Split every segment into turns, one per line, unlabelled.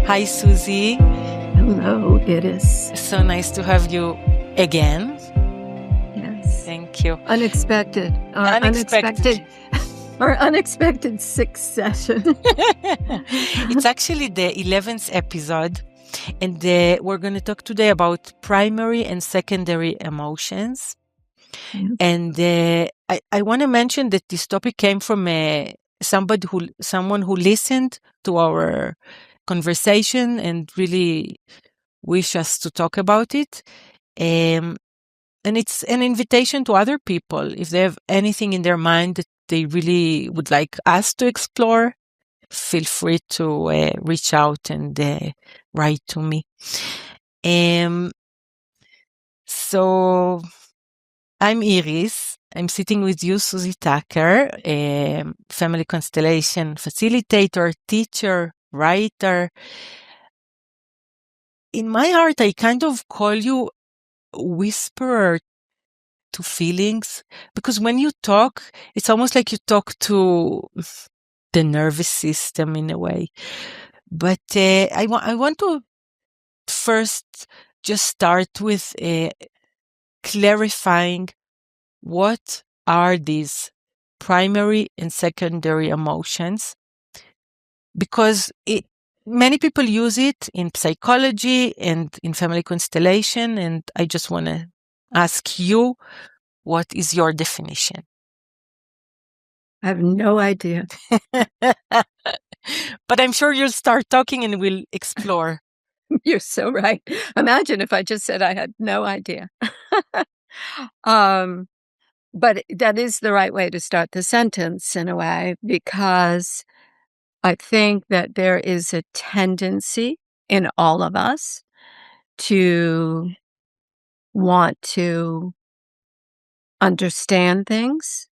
Hi, Suzi.
Hello, it is.
So nice to have you again.
Yes.
Thank you.
Unexpected. Our unexpected sixth session.
It's actually the 11th episode, and we're going to talk today about primary and secondary emotions.
Yes.
And I want to mention that this topic came from someone who listened to our conversation and really wish us to talk about it. And it's an invitation to other people. If they have anything in their mind that they really would like us to explore, feel free to reach out and write to me. So I'm Iris. I'm sitting with you, Suzi Tucker, family constellation facilitator, teacher, writer. In my heart, I kind of call you whisperer to feelings, because when you talk, it's almost like you talk to the nervous system in a way. But I want to first just start with clarifying what are these primary and secondary emotions, because many people use it in psychology and in family constellation, and I just want to ask you, what is your definition?
I have no idea.
But I'm sure you'll start talking and we'll explore.
You're so right. Imagine if I just said I had no idea. But that is the right way to start the sentence in a way, because I think that there is a tendency in all of us to want to understand things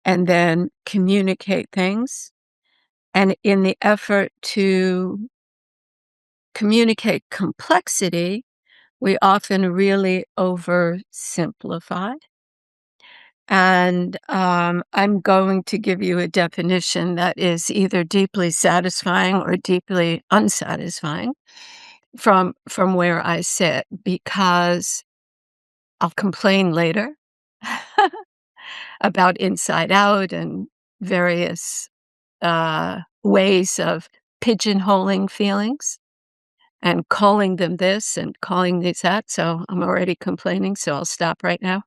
and then communicate things. And in the effort to communicate complexity, we often really oversimplify. And I'm going to give you a definition that is either deeply satisfying or deeply unsatisfying from where I sit, because I'll complain later about inside out and various ways of pigeonholing feelings and calling them this and calling these that. So I'm already complaining, so I'll stop right now.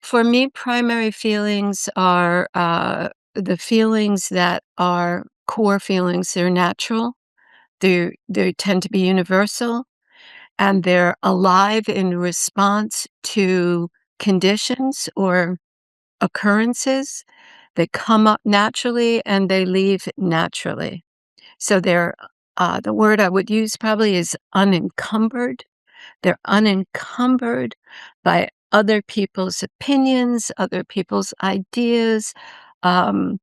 For me, primary feelings are the feelings that are core feelings. They're natural. They tend to be universal, and they're alive in response to conditions or occurrences. They come up naturally and they leave naturally. So they're the word I would use probably is unencumbered. They're unencumbered by other people's opinions, other people's ideas, and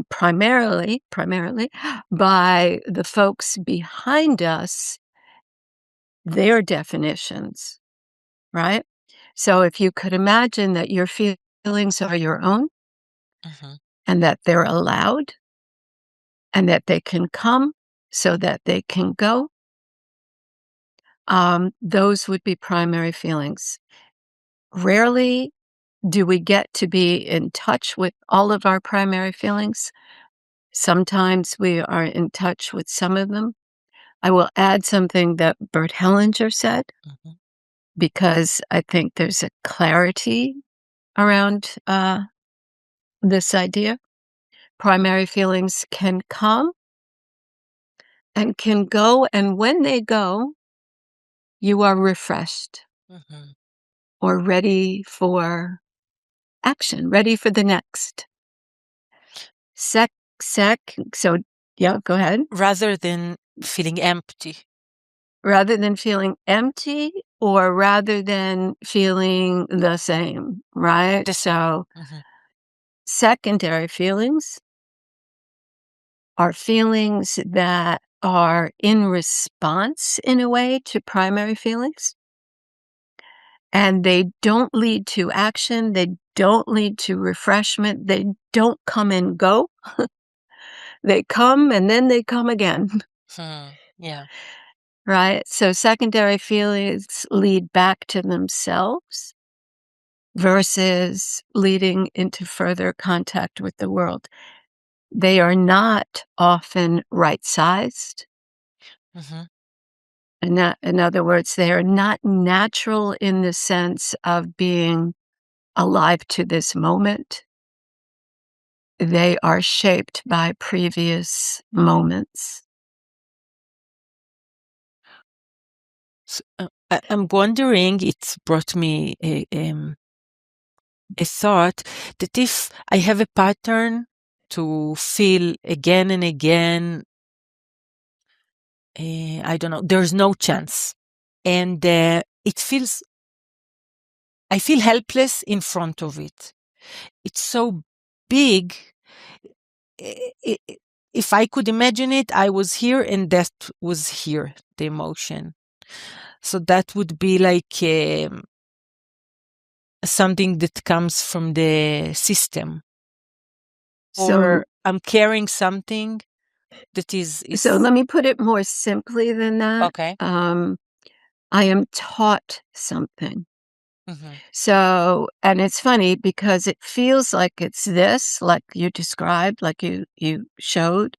primarily by the folks behind us, their definitions, right? So if you could imagine that your feelings are your own, and that they're allowed, and that they can come so that they can go, those would be primary feelings. Rarely do we get to be in touch with all of our primary feelings. Sometimes we are in touch with some of them. I will add something that Bert Hellinger said, because I think there's a clarity around this idea. Primary feelings can come and can go, and when they go, you are refreshed or ready for action, ready for the next. So yeah, go ahead.
Rather than feeling empty.
Rather than feeling empty, or rather than feeling the same, right? So secondary feelings are feelings that are in response, in a way, to primary feelings. And they don't lead to action. They don't lead to refreshment. They don't come and go. They come and then they come again,
Yeah.
right? So secondary feelings lead back to themselves versus leading into further contact with the world. They are not often right-sized.
Hmm.
In other words, they are not natural in the sense of being alive to this moment. They are shaped by previous moments.
I'm wondering, it's brought me a thought that if I have a pattern to feel again and again, I don't know, there's no chance. And I feel helpless in front of it. It's so big. I- i- i- If I could imagine it, I was here and that was here, the emotion. So that would be like something that comes from the system,
So
or I'm carrying something that
so
is
let me put it more simply than that.
okay.
I am taught something.
Hmm.
So and it's funny because it feels like it's this, like you described, like you showed,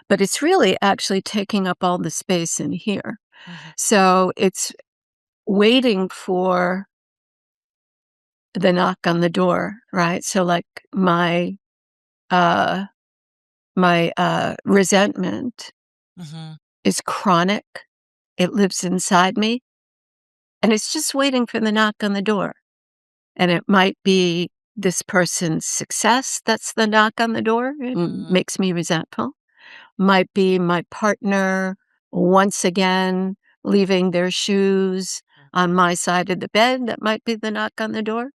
but it's really actually taking up all the space in here.
Hmm.
So it's waiting for the knock on the door, right? So, like, uh resentment
Hmm.
is chronic. It lives inside me, and it's just waiting for the knock on the door. And it might be this person's success that's the knock on the door and
Mm.
makes me resentful. Might be my partner once again leaving their shoes on my side of the bed. That might be the knock on the door.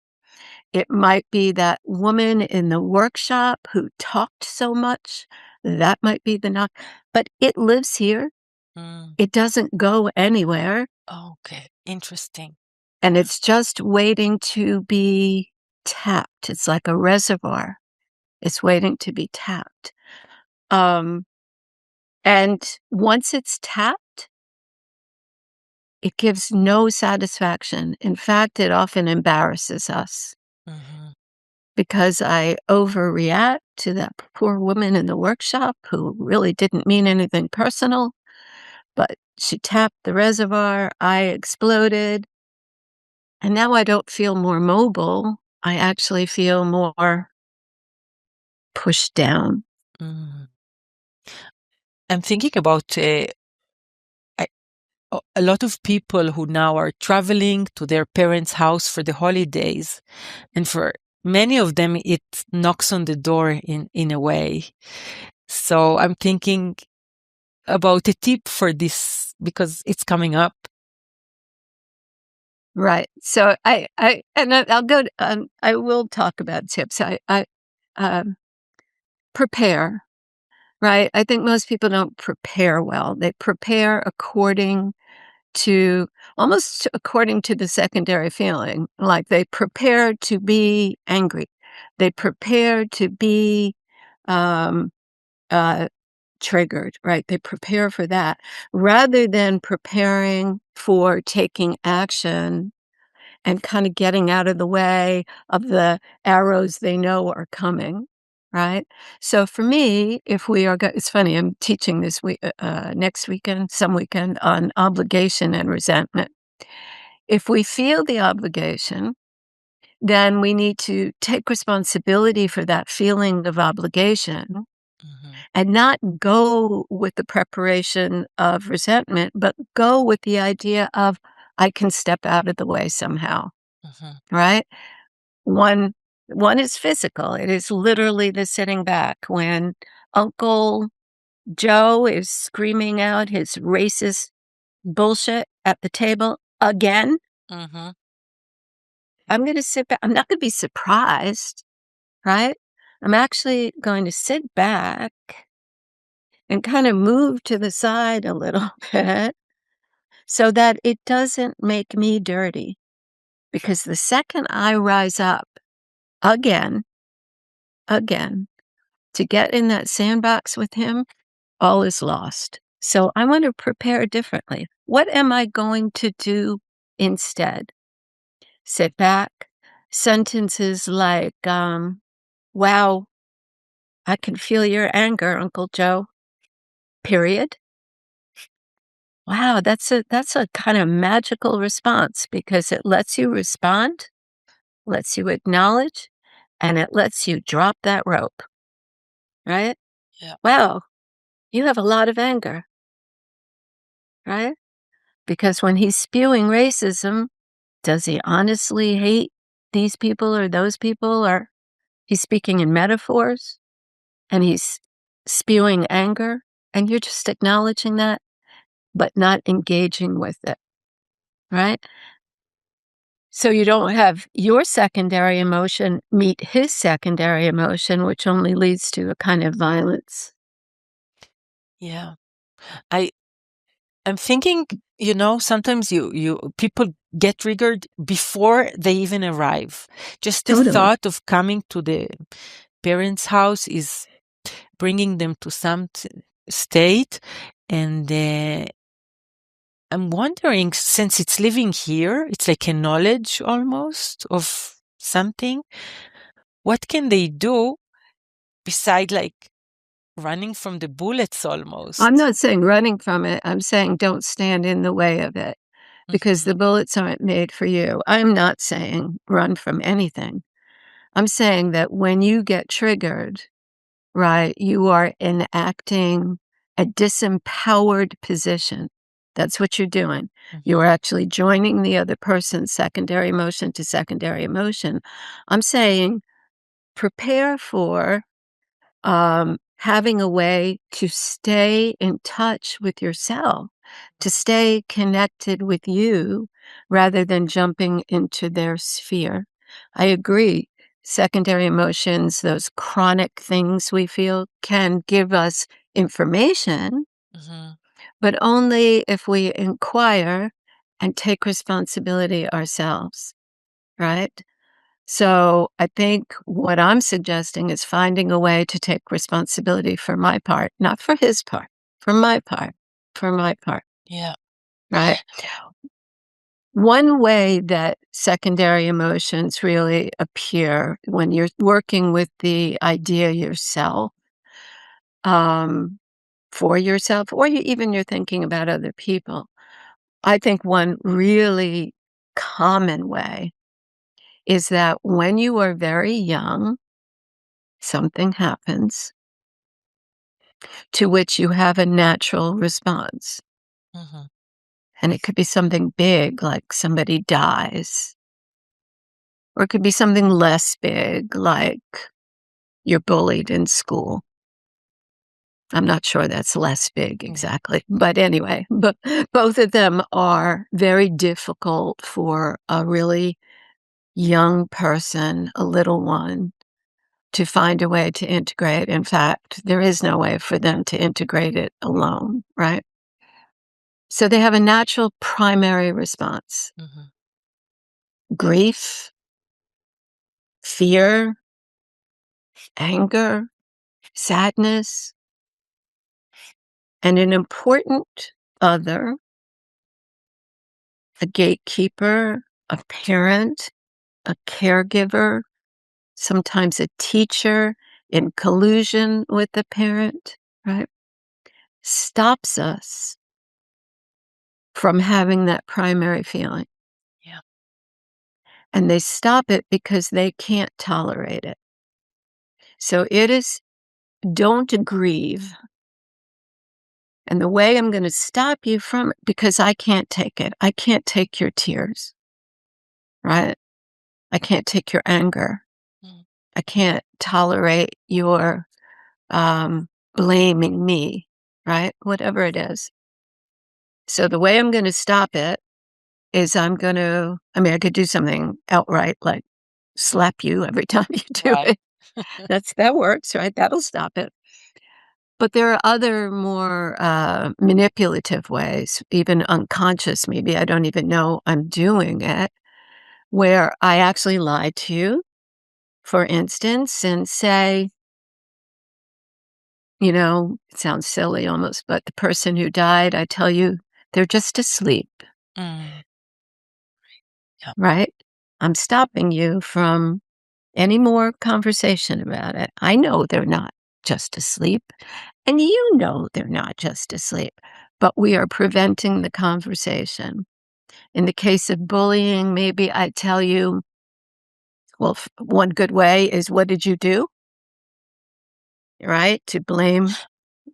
It might be that woman in the workshop who talked so much. That might be the knock. But it lives here.
Mm.
It doesn't go anywhere.
Okay, interesting.
And it's just waiting to be tapped. It's like a reservoir. It's waiting to be tapped. Um, and once it's tapped, it gives no satisfaction. In fact, it often embarrasses us
Hmm.
because I overreact to that poor woman in the workshop who really didn't mean anything personal, but she tapped the reservoir. I exploded. And now I don't feel more mobile. I actually feel more pushed down.
Mm. I'm thinking about I- a lot of people who now are traveling to their parents' house for the holidays, and for many of them, it knocks on the door in a way. So I'm thinking about a tip for this because it's coming up.
Right. So I'll go, I will talk about tips. Um, prepare, right? I think most people don't prepare well. They prepare according to almost according to the secondary feeling. Like they prepare to be angry. They prepare to be, um, uh, triggered, right? They prepare for that rather than preparing for taking action and kind of getting out of the way of the arrows they know are coming, right? So for me, if we are, it's funny, I'm teaching this week, next weekend, some weekend on obligation and resentment. If we feel the obligation, then we need to take responsibility for that feeling of obligation
Hmm.
and not go with the preparation of resentment, but go with the idea of I can step out of the way somehow,
Hmm.
right? One one is physical. It is literally the sitting back when Uncle Joe is screaming out his racist bullshit at the table again.
Hmm.
I'm gonna sit back. I'm not gonna be surprised, right? I'm actually going to sit back and kind of move to the side a little bit so that it doesn't make me dirty. Because the second I rise up again, again, to get in that sandbox with him, all is lost. So I want to prepare differently. What am I going to do instead? Sit back. Sentences like, wow, I can feel your anger, Uncle Joe. Period. Wow, that's a kind of magical response because it lets you respond, lets you acknowledge, and it lets you drop that rope, right?
Yeah.
Wow, you have a lot of anger, right? Because when he's spewing racism, does he honestly hate these people or those people? Or he's speaking in metaphors and he's spewing anger, and you're just acknowledging that, but not engaging with it, right? So you don't have your secondary emotion meet his secondary emotion, which only leads to a kind of violence.
Yeah. I I'm thinking, sometimes you people get triggered before they even arrive. Just the
Totally.
thought of coming to the parents' house is bringing them to some state, and I'm wondering, since it's living here, it's like a knowledge almost of something. What can they do beside like running from the bullets
I'm
almost?
not saying running from it. I'm saying don't stand in the way of it because
Mhm,
the bullets aren't made for you. I'm not saying run from anything. I'm saying that when you get triggered, right, you are enacting a disempowered position. That's what you're doing. You
mhm,
are actually joining the other person's secondary emotion to secondary emotion. I'm saying prepare for having a way to stay in touch with yourself, to
mhm,
stay connected with you rather than jumping into their sphere. I agree. Secondary emotions, those chronic things we feel, can give us information,
mhm,
but only if we inquire and take responsibility ourselves, right? So I think what I'm suggesting is finding a way to take responsibility for my part, not for his part, for my part, for my part,
yeah,
right? One way that secondary emotions really appear when you're working with the idea yourself, um, for yourself, or even you're thinking about other people. I think one really common way is that when you are very young, something happens to which you have a natural response.
mhm,
And it could be something big, like somebody dies, or it could be something less big, like you're bullied in school. I'm not sure that's less big
yeah,
exactly. But anyway, but both of them are very difficult for a really young person, a little one, to find a way to integrate. In fact, there is no way for them to integrate it alone, right? So they have a natural primary response:
mhm,
grief, fear, anger, sadness, and an important other, a gatekeeper, a parent, a caregiver, sometimes a teacher in collusion with the parent, right? Stops us from having that primary feeling.
yeah,
And they stop it because they can't tolerate it. So it is don't grieve. And the way I'm gonna stop you from it, because I can't take it. I can't take your tears, right? I can't take your anger.
mm,
I can't tolerate your, blaming me, right? Whatever it is. So the way I'm gonna stop it is I mean, I could do something outright, like slap you every time you do
right,
it. That works, right? That'll stop it. But there are other more, manipulative ways, even unconscious, maybe I don't even know I'm doing it, where I actually lie to you, for instance, and say, it sounds silly almost, but the person who died, I tell you, they're just asleep,
Mm. Yeah.
right? I'm stopping you from any more conversation about it. I know they're not just asleep, and you know they're not just asleep, but we are preventing the conversation. In the case of bullying, maybe I tell you, well, one good way is, what did you do? Right? To blame,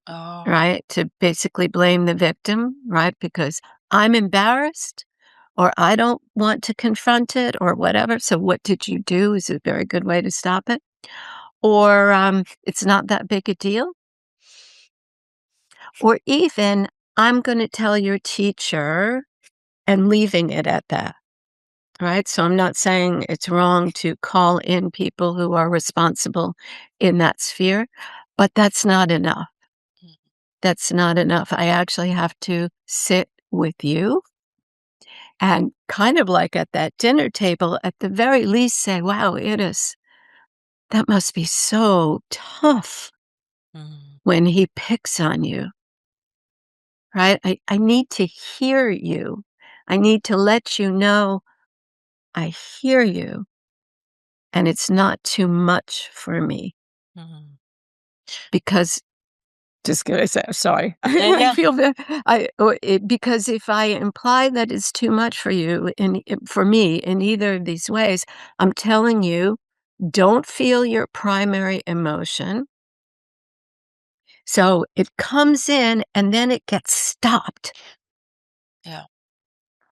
Oh.
right? To basically blame the victim, right? Because I'm embarrassed or I don't want to confront it or whatever. So, what did you do is a very good way to stop it. Or it's not that big a deal. Or even, I'm going to tell your teacher and leaving it at that. Right. So I'm not saying it's wrong to call in people who are responsible in that sphere, but that's not enough.
Mm.
That's not enough. I actually have to sit with you and kind of like at that dinner table, at the very least say, wow, it is, that must be so tough
Mm.
when he picks on you, right? I need to hear you. I need to let you know I hear you and it's not too much for me
Mm.
because just gonna say, sorry.
Yeah,
I
yeah.
feel that because if I imply that it's too much for you and for me in either of these ways, I'm telling you, don't feel your primary emotion. So it comes in and then it gets stopped.
Yeah.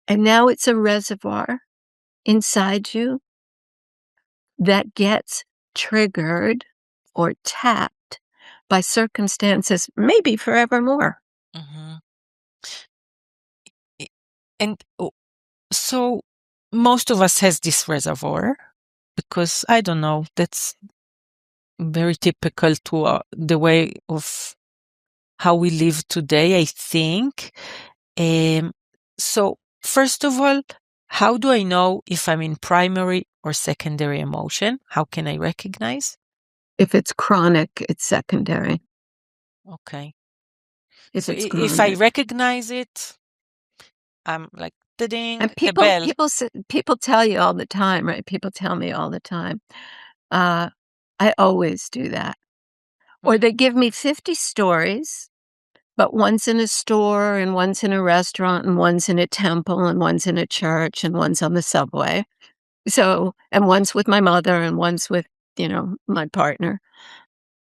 And now it's a reservoir inside you that gets triggered or tapped by circumstances, maybe forevermore.
Mhm. I and so most of us has this reservoir because I don't know, that's very typical to the way of how we live today, I think. Um, so first of all, how do I know if I'm in primary or secondary emotion? How can I recognize?
If it's chronic, it's secondary.
Okay.
If
So
it's
if I
chronic.
recognize it, I'm like,
And
ding, the
people
bell.
people people tell you all the time, right? People tell me all the time. Uh, I always do that. Or
Mm.
they give me 50 stories, but one's in a store and one's in a restaurant and one's in a temple and one's in a church and one's on the subway. So, and one's with my mother and one's with, my partner.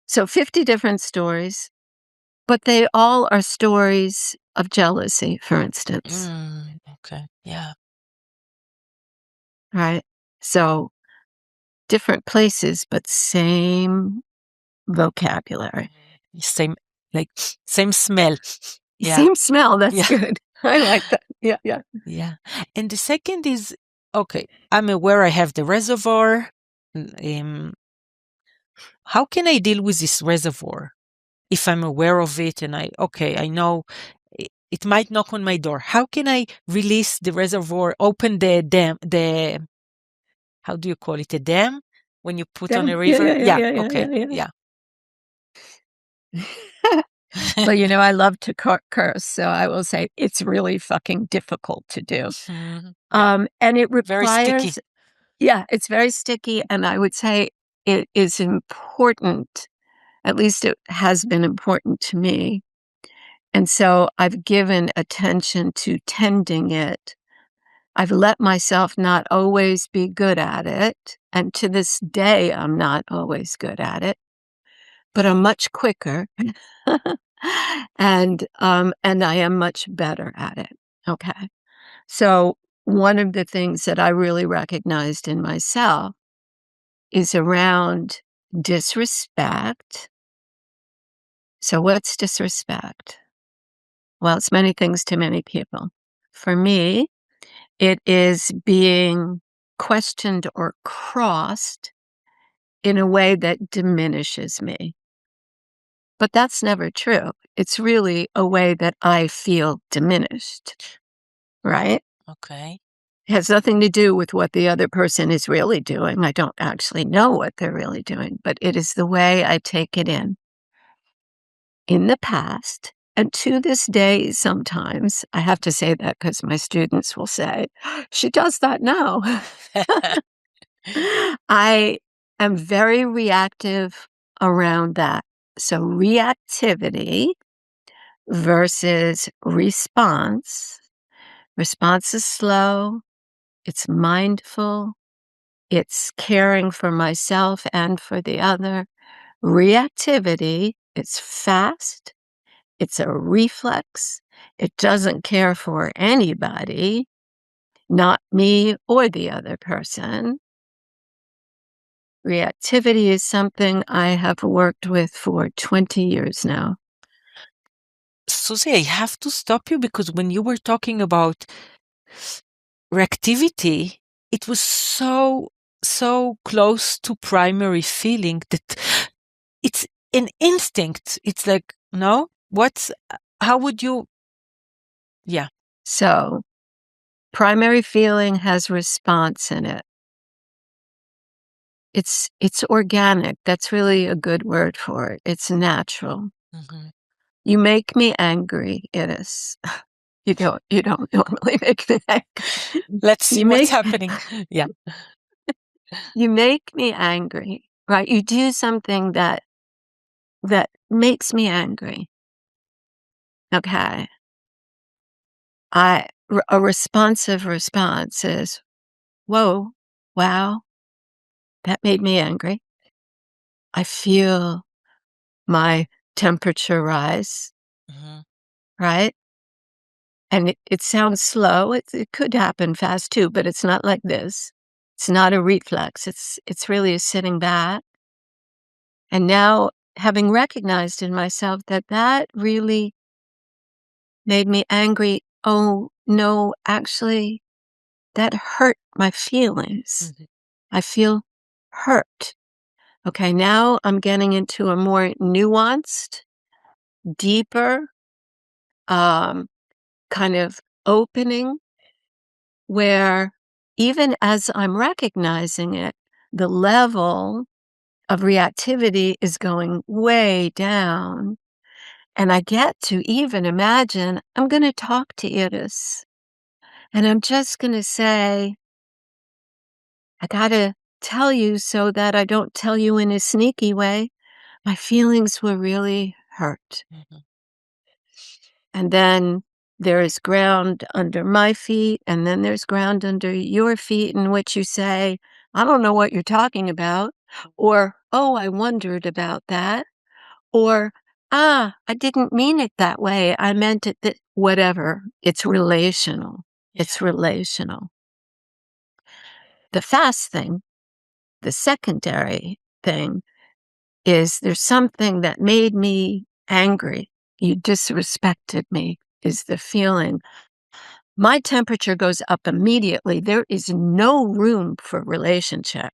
So 50 different stories, but they all are stories of jealousy, for instance,
Okay. Yeah.
right? So different places, but same vocabulary.
Same, like, same smell. Yeah.
Same smell, that's
Yeah.
good. I like that. Yeah, yeah.
Yeah. And the second is, okay, I'm aware I have the reservoir. Um, how can I deal with this reservoir? If I'm aware of it and okay, I know it might knock on my door. How can I release the reservoir, open the dam, how do you call it? A dam when you put on
Them
a
yeah,
river?
yeah, yeah,
Yeah.
yeah, yeah,
Okay.
yeah,
Yeah.
yeah. Well, I love to curse, so I will say it's really fucking difficult to do.
Mhm. Yeah.
And it
Very sticky.
requires yeah, it's very sticky, and I would say it is important, at least it has been important to me, and so I've given attention to tending it. I've let myself not always be good at it, and to this day, I'm not always good at it, but I'm much quicker, and I am much better at it, okay? So, one of the things that I really recognized in myself is around disrespect. So, what's disrespect? Well, it's many things to many people. For me, it is being questioned or crossed in a way that diminishes me. But that's never true. It's really a way that I feel diminished, right?
Okay.
It has nothing to do with what the other person is really doing. I don't actually know what they're really doing, but it is the way I take it in. in the past, and to this day, sometimes I have to say that because my students will say, "She does that now." I am very reactive around that. So, reactivity versus response. Response is slow, it's mindful, it's caring for myself and for the other. Reactivity, it's fast, it's a reflex, it doesn't care for anybody, not me or the other person. Reactivity is something I have worked with for 20 years now.
Susie, I have to stop you because when you were talking about reactivity, it was so close to primary feeling that it's an instinct. It's like, no, how would you, yeah.
So, primary feeling has response in it. It's organic. That's really a good word for it. It's natural.
Mhm.
You make me angry, it is. You don't normally make me angry.
Let's see
You
what's
make
happening. Yeah.
you make me angry, right? You do something that makes me angry. Okay. A responsive response is, "Whoa, wow, that made me angry. I feel my temperature rise,"
Mhm.
right? And it sounds slow. It could happen fast too, but it's not like this. It's not a reflex. It's really a sitting back. And now having recognized in myself that that really made me angry. Oh, no, actually, that hurt my feelings.
Mhm.
I feel hurt. Okay, now I'm getting into a more nuanced, deeper, um, kind of opening where even as I'm recognizing it, the level of reactivity is going way down. And I get to even imagine I'm going to talk to Iris and I'm just going to say, I got to tell you so that I don't tell you in a sneaky way. My feelings were really hurt.
Mhm.
And then there is ground under my feet, and then there's ground under your feet in which you say, I don't know what you're talking about, or, oh, I wondered about that, or, ah, I didn't mean it that way. I meant it that, whatever. It's relational.
Yeah.
It's relational. The fast thing, the secondary thing, is there's something that made me angry. You disrespected me, is the feeling. My temperature goes up immediately. There is no room for relationship.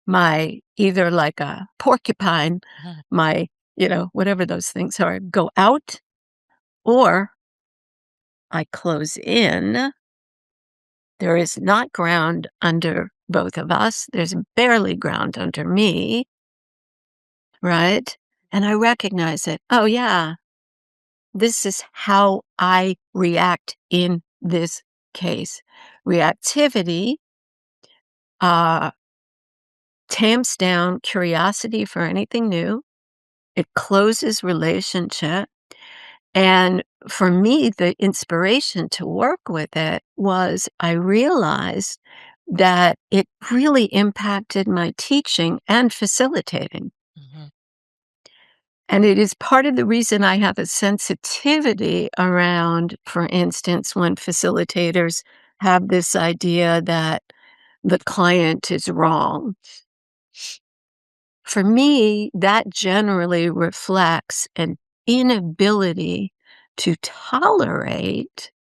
My either like a porcupine,
Mhm.
my, whatever those things are, go out or I close in. There is not ground under both of us. There's barely ground under me, right? And I recognize it. Oh, yeah, this is how I react in this case. Reactivity uh, tamps down curiosity for anything new. It closes relationship. And for me, the inspiration to work with it was I realized that it really impacted my teaching and facilitating.
Mhm.
And it is part of the reason I have a sensitivity around, for instance, when facilitators have this idea that the client is wrong. For me, that generally reflects an inability to tolerate,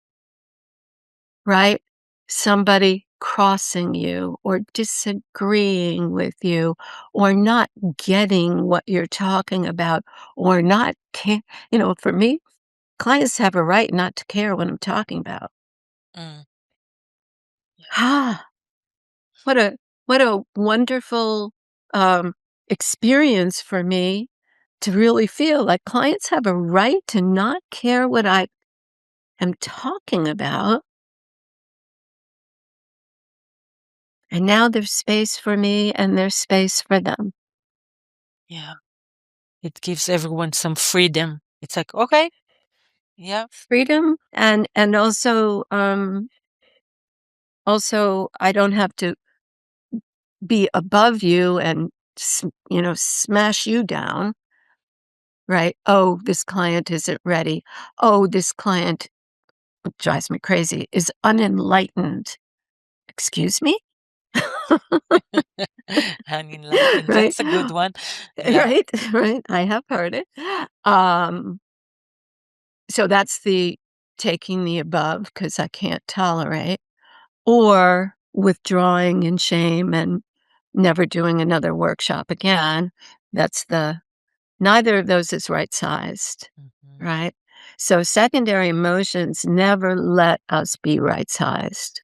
right, somebody crossing you or disagreeing with you or not getting what you're talking about or not for me, clients have a right not to care what I'm talking about.
Mm. Yeah.
Ah, what a wonderful, experience for me to really feel like clients have a right to not care what I am talking about. And now there's space for me and there's space for them.
Yeah. It gives everyone some freedom. It's like, okay, yeah.
Freedom and also I don't have to be above you and smash you down, right? Oh, this client isn't ready. Oh, this client, what drives me crazy, is unenlightened. Excuse me?
Unenlightened.
Right?
That's a good one. Yeah.
Right, right. I have heard it. Um, so that's the taking the above because I can't tolerate, or withdrawing in shame and never doing another workshop again. That's the neither of those is right-sized,
Mhm.
right? So secondary emotions never let us be right-sized.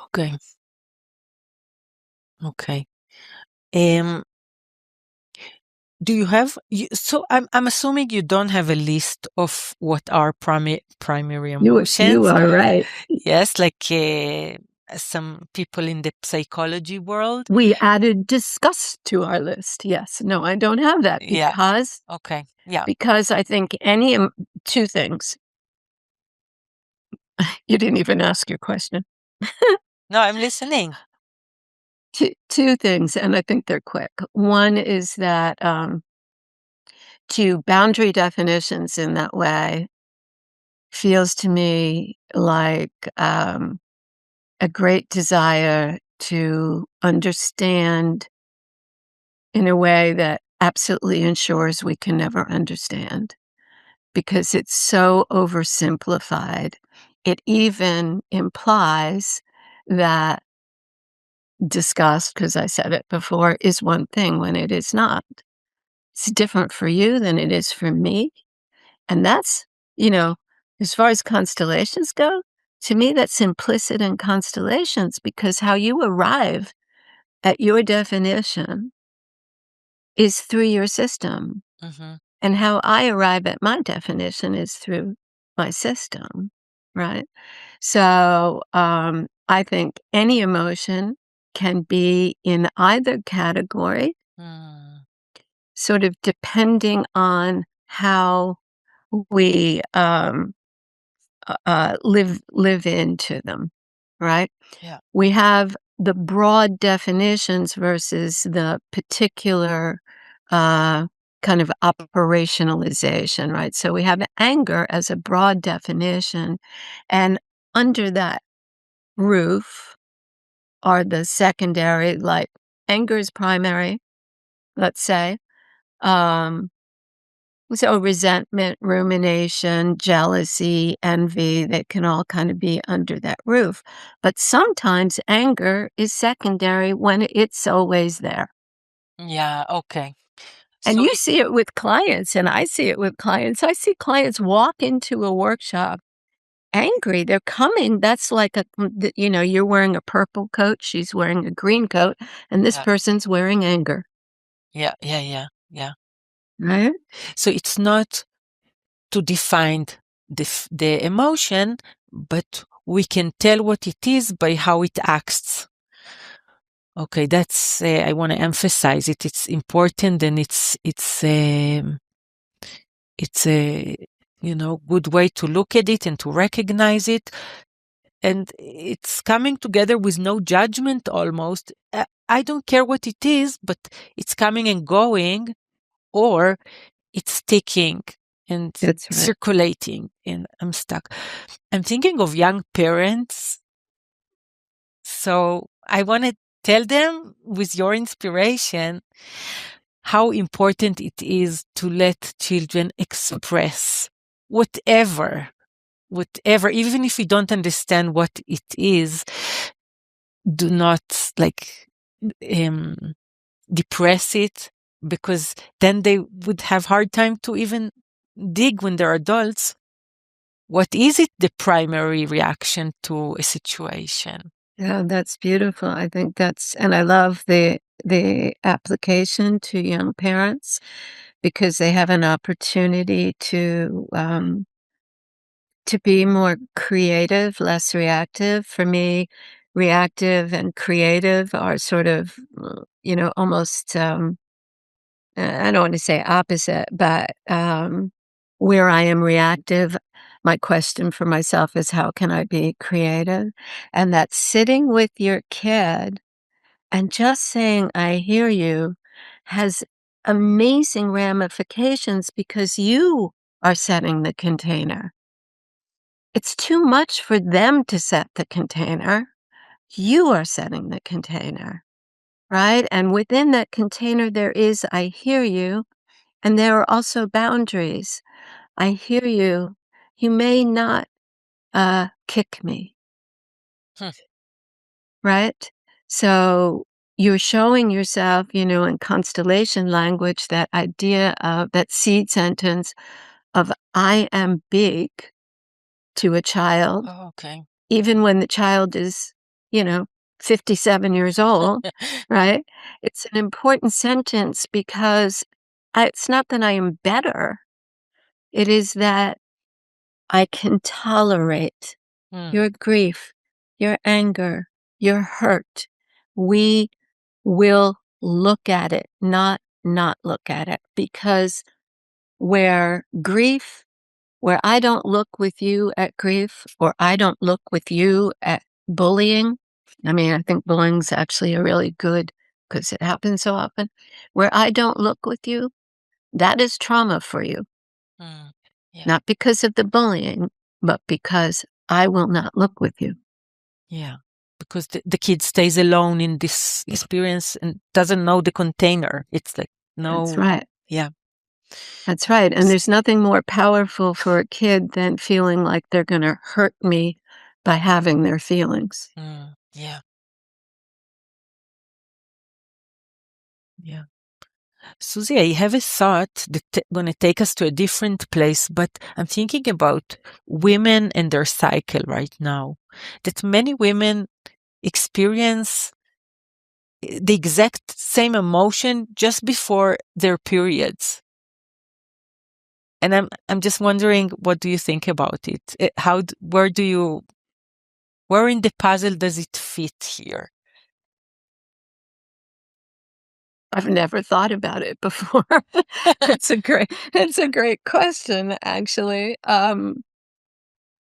Okay. Okay. Um, do you have so I'm assuming you don't have a list of what are primary
You
emotions.
are right.
Yes, like some people in the psychology world.
We added disgust to our list. Yes. No, I don't have that
Yeah.
because
Okay. Yeah.
I think two things. You didn't even ask your question.
No, I'm listening.
Two things, and I think they're quick. One is that, to boundary definitions in that way feels to me like, a great desire to understand in a way that absolutely ensures we can never understand because it's so oversimplified. It even implies that disgust, because I said it before, is one thing when it is not. It's different for you than it is for me. And that's, you know, as far as constellations go, to me, that's implicit in constellations because how you arrive at your definition is through your system.
Hmm.
And how I arrive at my definition is through my system, right? So I think any emotion can be in either category,
Mm,
sort of depending on how we live into them, right?
yeah.
We have the broad definitions versus the particular uh, kind of operationalization, right? So we have anger as a broad definition, and under that roof are the secondary, like anger is primary, let's say. Um, so resentment, rumination, jealousy, envy, they can all kind of be under that roof. But sometimes anger is secondary when it's always there.
Yeah. Okay.
And
So
you see it with clients, and I see it with clients. I see clients walk into a workshop angry. They're coming. That's like you're wearing a purple coat, she's wearing a green coat, and this
yeah.
person's wearing anger,
Yeah. Yeah. Yeah. Yeah.
right?
So it's not to define the emotion, but we can tell what it is by how it acts. Okay, that's I want to emphasize it. It's important, and it's a good way to look at it and to recognize it, and it's coming together with no judgment almost. I don't care what it is, but it's coming and going, or it's sticking and
That's right.
circulating, and I'm stuck. I'm thinking of young parents, so I want to tell them with your inspiration how important it is to let children express whatever, even if we don't understand what it is. Do not like um, depress it, because then they would have hard time to even dig when they're adults. What is it the primary reaction to a situation?
Yeah, that's beautiful. I think that's and I love the application to young parents because they have an opportunity to be more creative, less reactive. For me, reactive and creative are sort of, almost, I don't wanna say opposite, but, where I am reactive, my question for myself is, "How can I be creative?" And that sitting with your kid and just saying, "I hear you," has amazing ramifications because you are setting the container. It's too much for them to set the container. You are setting the container, right? And within that container, there is, "I hear you," and there are also boundaries. "I hear you. You may not, kick me,"
Hmm.
right? So you're showing yourself, in constellation language, that idea of that seed sentence of "I am big" to a child,
Oh, okay.
even when the child is, you know, 57 years old, right? It's an important sentence because it's not that I am better, it is that I can tolerate
Mm,
your grief, your anger, your hurt. We will look at it, not look at it, because where grief where I don't look with you at grief, or I don't look with you at bullying. I mean, I think bullying's actually a really good, because it happens so often. Where I don't look with you, that is trauma for you,
mm. Yeah,
not because of the bullying, but because I will not look with you.
yeah. Because the kid stays alone in this experience and doesn't know the container. It's like,
That's
no,
right.
yeah.
That's right. And
S-
there's nothing more powerful for a kid than feeling like they're going to hurt me by having their feelings.
yeah, yeah. Susie, I have a thought that going to take us to a different place, but I'm thinking about women and their cycle right now. That many women experience the exact same emotion just before their periods. And I'm just wondering, what do you think about it? Where in the puzzle does it fit here?
I've never thought about it before. It's a great question, actually.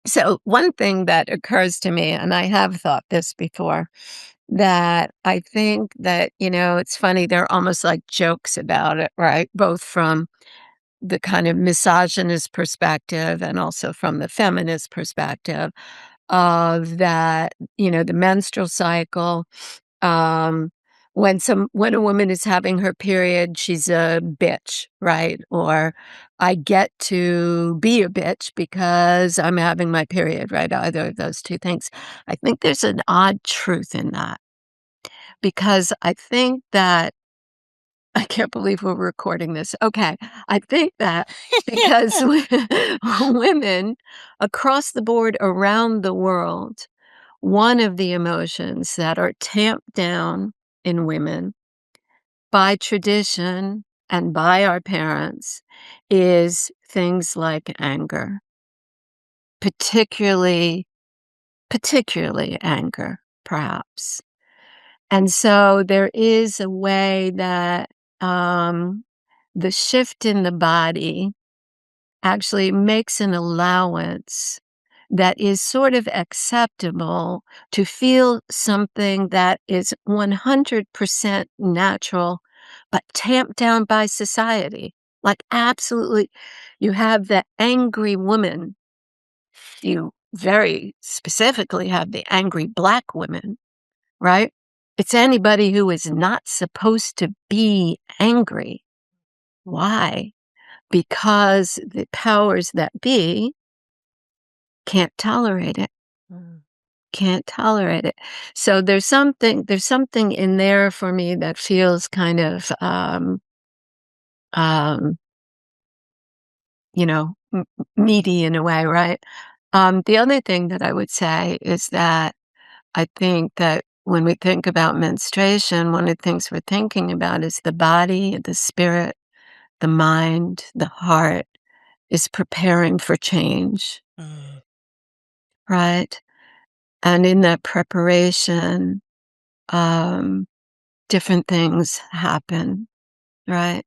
So one thing that occurs to me, and I have thought this before, that I think that, it's funny, they're almost like jokes about it, right? Both from the kind of misogynist perspective and also from the feminist perspective of that, the menstrual cycle. Um, when a woman is having her period, she's a bitch, right? Or I get to be a bitch because I'm having my period, right? Either of those two things. I think there's an odd truth in that because I think that I can't believe we're recording this. Okay. I think that because women across the board around the world, one of the emotions that are tamped down in women by tradition and by our parents is things like anger, particularly particularly anger, perhaps. And so there is a way that the shift in the body actually makes an allowance that is sort of acceptable to feel something that is 100% natural, but tamped down by society. Like, absolutely, you have the angry woman. You very specifically have the angry Black women, right? It's anybody who is not supposed to be angry. Why? Because the powers that be can't tolerate it,
Mm,
can't tolerate it. So there's something in there for me that feels kind of, um, meaty in a way, right? The other thing that I would say is that I think that when we think about menstruation, one of the things we're thinking about is the body, the spirit, the mind, the heart is preparing for change, right? And in that preparation, different things happen, right?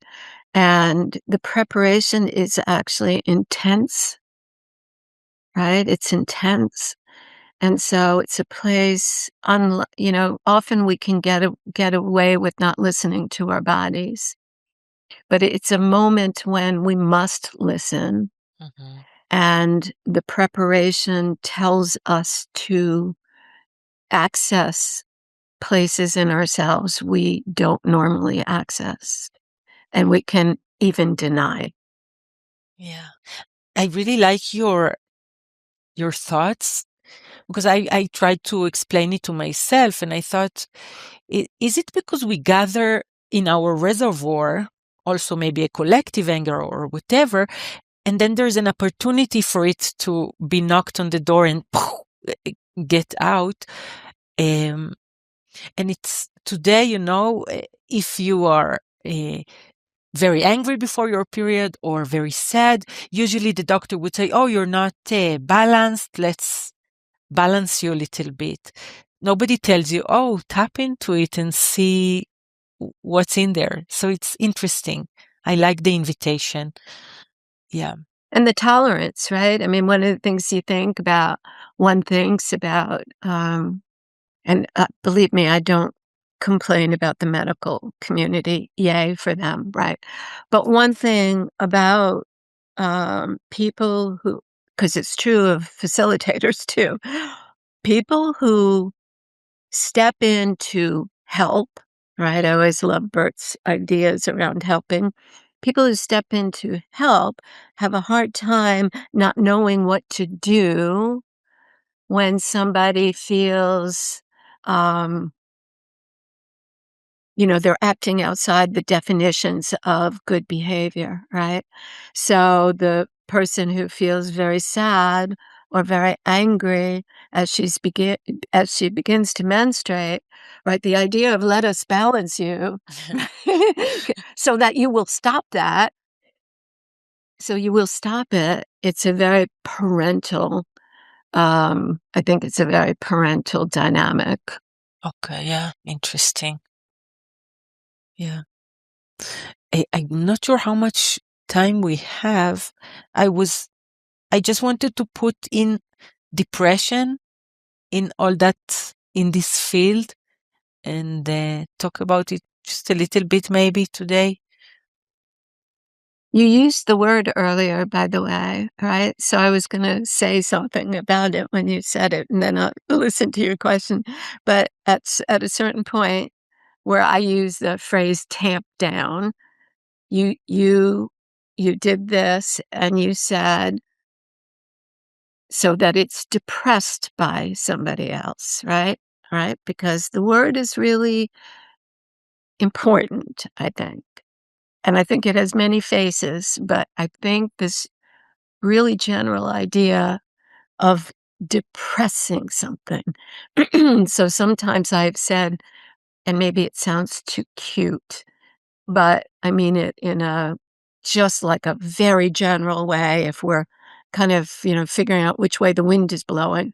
And the preparation is actually intense, right? It's intense. And so it's a place, often we can get away with not listening to our bodies, but it's a moment when we must listen. And the preparation tells us to access places in ourselves we don't normally access, and we can even deny.
Yeah. I really like your thoughts, because I tried to explain it to myself, and I thought, is it because we gather in our reservoir also maybe a collective anger or whatever, and then there's an opportunity for it to be knocked on the door and get out. And it's today, if you are very angry before your period or very sad, usually the doctor would say, oh, you're not balanced. Let's balance you a little bit. Nobody tells you, oh, tap into it and see what's in there. So it's interesting. I like the invitation. Yeah.
And the tolerance, right? I mean, one of the things one thinks about, and believe me, I don't complain about the medical community. Yay for them, right? But one thing about people who, because it's true of facilitators too, people who step in to help, right? I always love Bert's ideas around helping. People who step in to help have a hard time not knowing what to do when somebody feels, um, they're acting outside the definitions of good behavior, right? So the person who feels very sad or very angry as she begins to menstruate, right? The idea of let us balance you so that you will stop that. So you will stop it. It's a very parental, I think it's a very parental dynamic.
Okay. Yeah. Interesting. Yeah. I'm not sure how much time we have. I just wanted to put in depression in all that in this field and talk about it just a little bit maybe today.
You used the word earlier, by the way, right? So I was going to say something about it when you said it, and then I'll listen to your question. But at a certain point where I use the phrase tamp down, you you you did this and you said so that it's depressed by somebody else, right? Right? Because the word is really important, I think. And I think it has many faces, but I think this really general idea of depressing something. So sometimes I've said, and maybe it sounds too cute, but I mean it in a just like a very general way if we're kind of, figuring out which way the wind is blowing,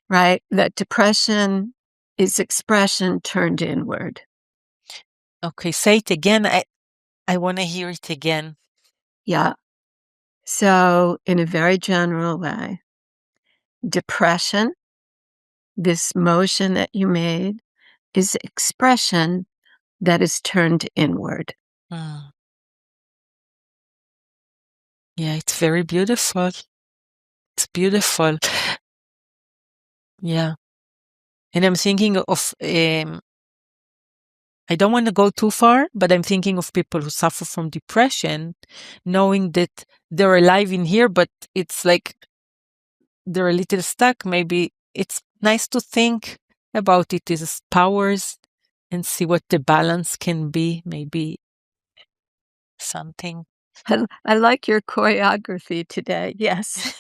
right? That depression is expression turned inward.
Okay, say it again. I want to hear it again.
Yeah. So in a very general way, depression, this motion that you made, is expression that is turned inward.
Mm. Yeah, it's very beautiful. It's beautiful. Yeah. And I'm thinking of, I don't want to go too far, but I'm thinking of people who suffer from depression, knowing that they're alive in here, but it's like they're a little stuck. Maybe it's nice to think about it as powers and see what the balance can be. Maybe something.
I like your choreography today. Yes.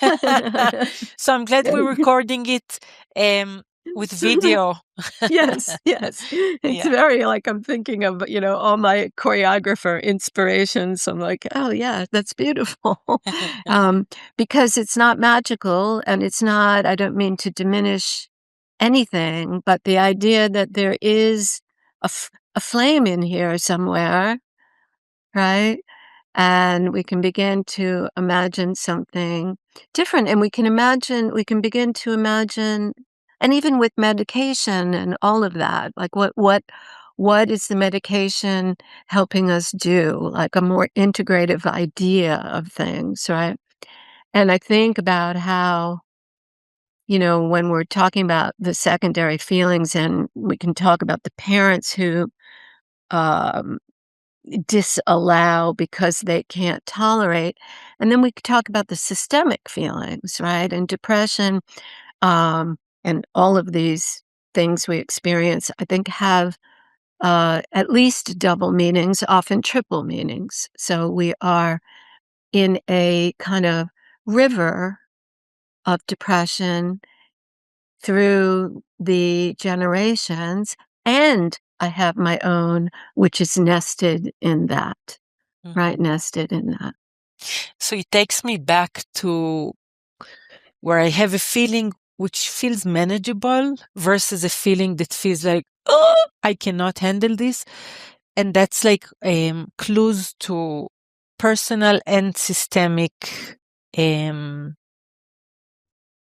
So I'm glad we're recording it with video.
Yes, yes. It's
Yeah.
very like I'm thinking of, all my choreographer inspirations. I'm like, "Oh, yeah, that's beautiful." Um, because it's not magical and it's not I don't mean to diminish anything, but the idea that there is a flame in here somewhere, right? And we can begin to imagine something different, and we can begin to imagine and even with medication and all of that, like, what is the medication helping us do? Like, a more integrative idea of things, right? And I think about how, when we're talking about the secondary feelings, and we can talk about the parents who, um disallow because they can't tolerate. And then we could talk about the systemic feelings, right? And depression, and all of these things we experience, I think have at least double meanings, often triple meanings. So we are in a kind of river of depression through the generations, and I have my own, which is nested in that. Right,
Mhm.
nested in that.
So it takes me back to where I have a feeling which feels manageable versus a feeling that feels like, oh, I cannot handle this. And that's like clues to personal and systemic um,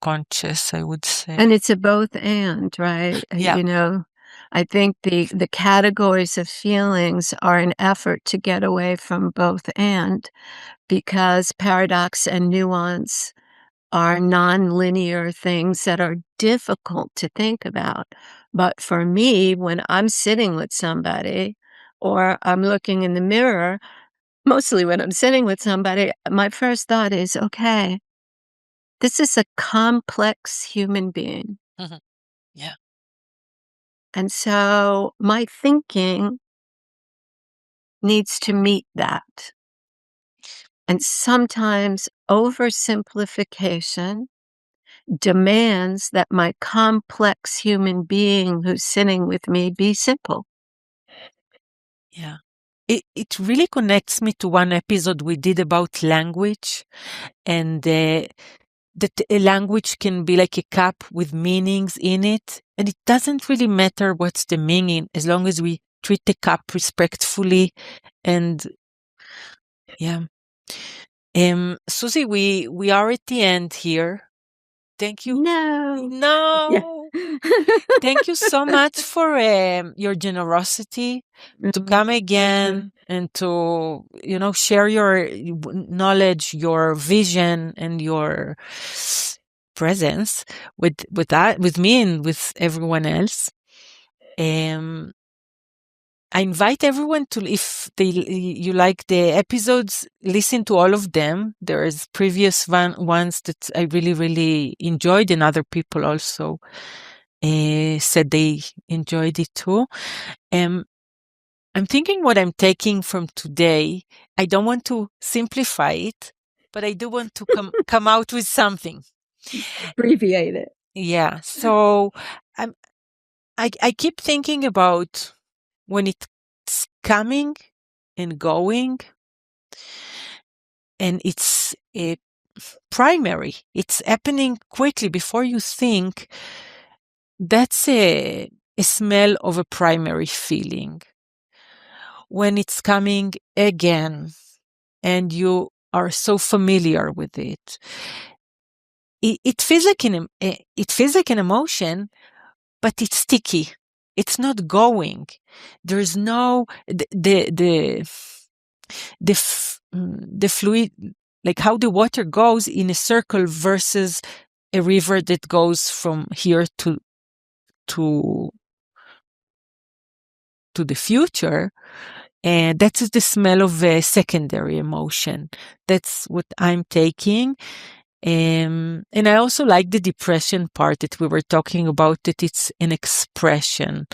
conscious, I would say.
And it's a both and, right?
Yeah.
I think the categories of feelings are an effort to get away from both and, because paradox and nuance are nonlinear things that are difficult to think about. But for me, when I'm sitting with somebody or I'm looking in the mirror, mostly when I'm sitting with somebody, my first thought is, "Okay, this is a complex human being."
Mhm. Yeah.
And so my thinking needs to meet that. And sometimes oversimplification demands that my complex human being who's sitting with me be simple.
Yeah. It really connects me to one episode we did about language, and that a language can be like a cup with meanings in it. And it doesn't really matter what's the meaning as long as we treat the cup respectfully. And yeah. Susie, we are at the end here. Thank you.
No. Yeah.
No. Thank you so much for your generosity to come again and to, share your knowledge, your vision, and your presence with me and with everyone else. Um, I invite everyone to, if you like the episodes, listen to all of them. There's previous ones that I really, really enjoyed, and other people also said they enjoyed it too. Um, I'm thinking what I'm taking from today. I don't want to simplify it, but I do want to come out with something.
Abbreviate it.
Yeah. So I'm I keep thinking about when it's coming and going, and it's primary. It's happening quickly before you think. That's a smell of a primary feeling. When it's coming again and you are so familiar with it, it feels like it feels like an emotion, but it's sticky. It's not going. There's no the fluid, like how the water goes in a circle versus a river that goes from here to to the future. And that's the smell of a secondary emotion. That's what I'm taking. And I also like the depression part that we were talking about, that it's an expression.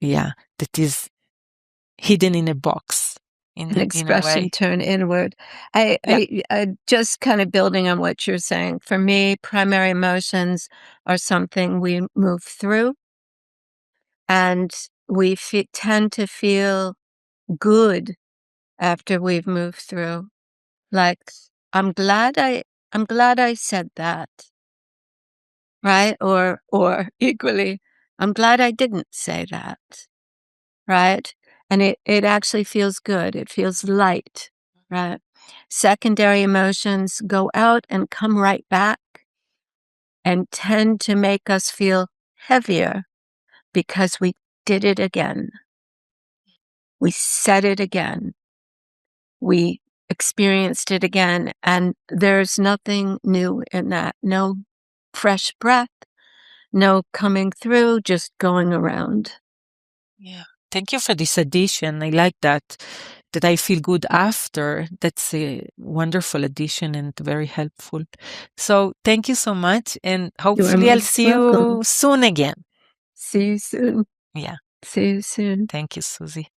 Yeah. That is hidden in a box.
An
in a
expression
way.
turn inward.
Yeah.
I just kind of building on what you're saying. For me, primary emotions are something we move through, and tend to feel good after we've moved through. Like, I'm glad I I'm glad I said that, right? Or equally, I'm glad I didn't say that, right? And it actually feels good. It feels light, right? Secondary emotions go out and come right back and tend to make us feel heavier because we did it again. We said it again. We experienced it again, and there's nothing new in that. No fresh breath, no coming through, just going around.
Yeah. Thank you for this addition. I like that. That I feel good after. That's a wonderful addition and very helpful. So thank you so much. And
You are
hopefully I'll
most
see you
welcome.
soon again.
See you soon.
Yeah.
See you soon.
Thank you, Susie.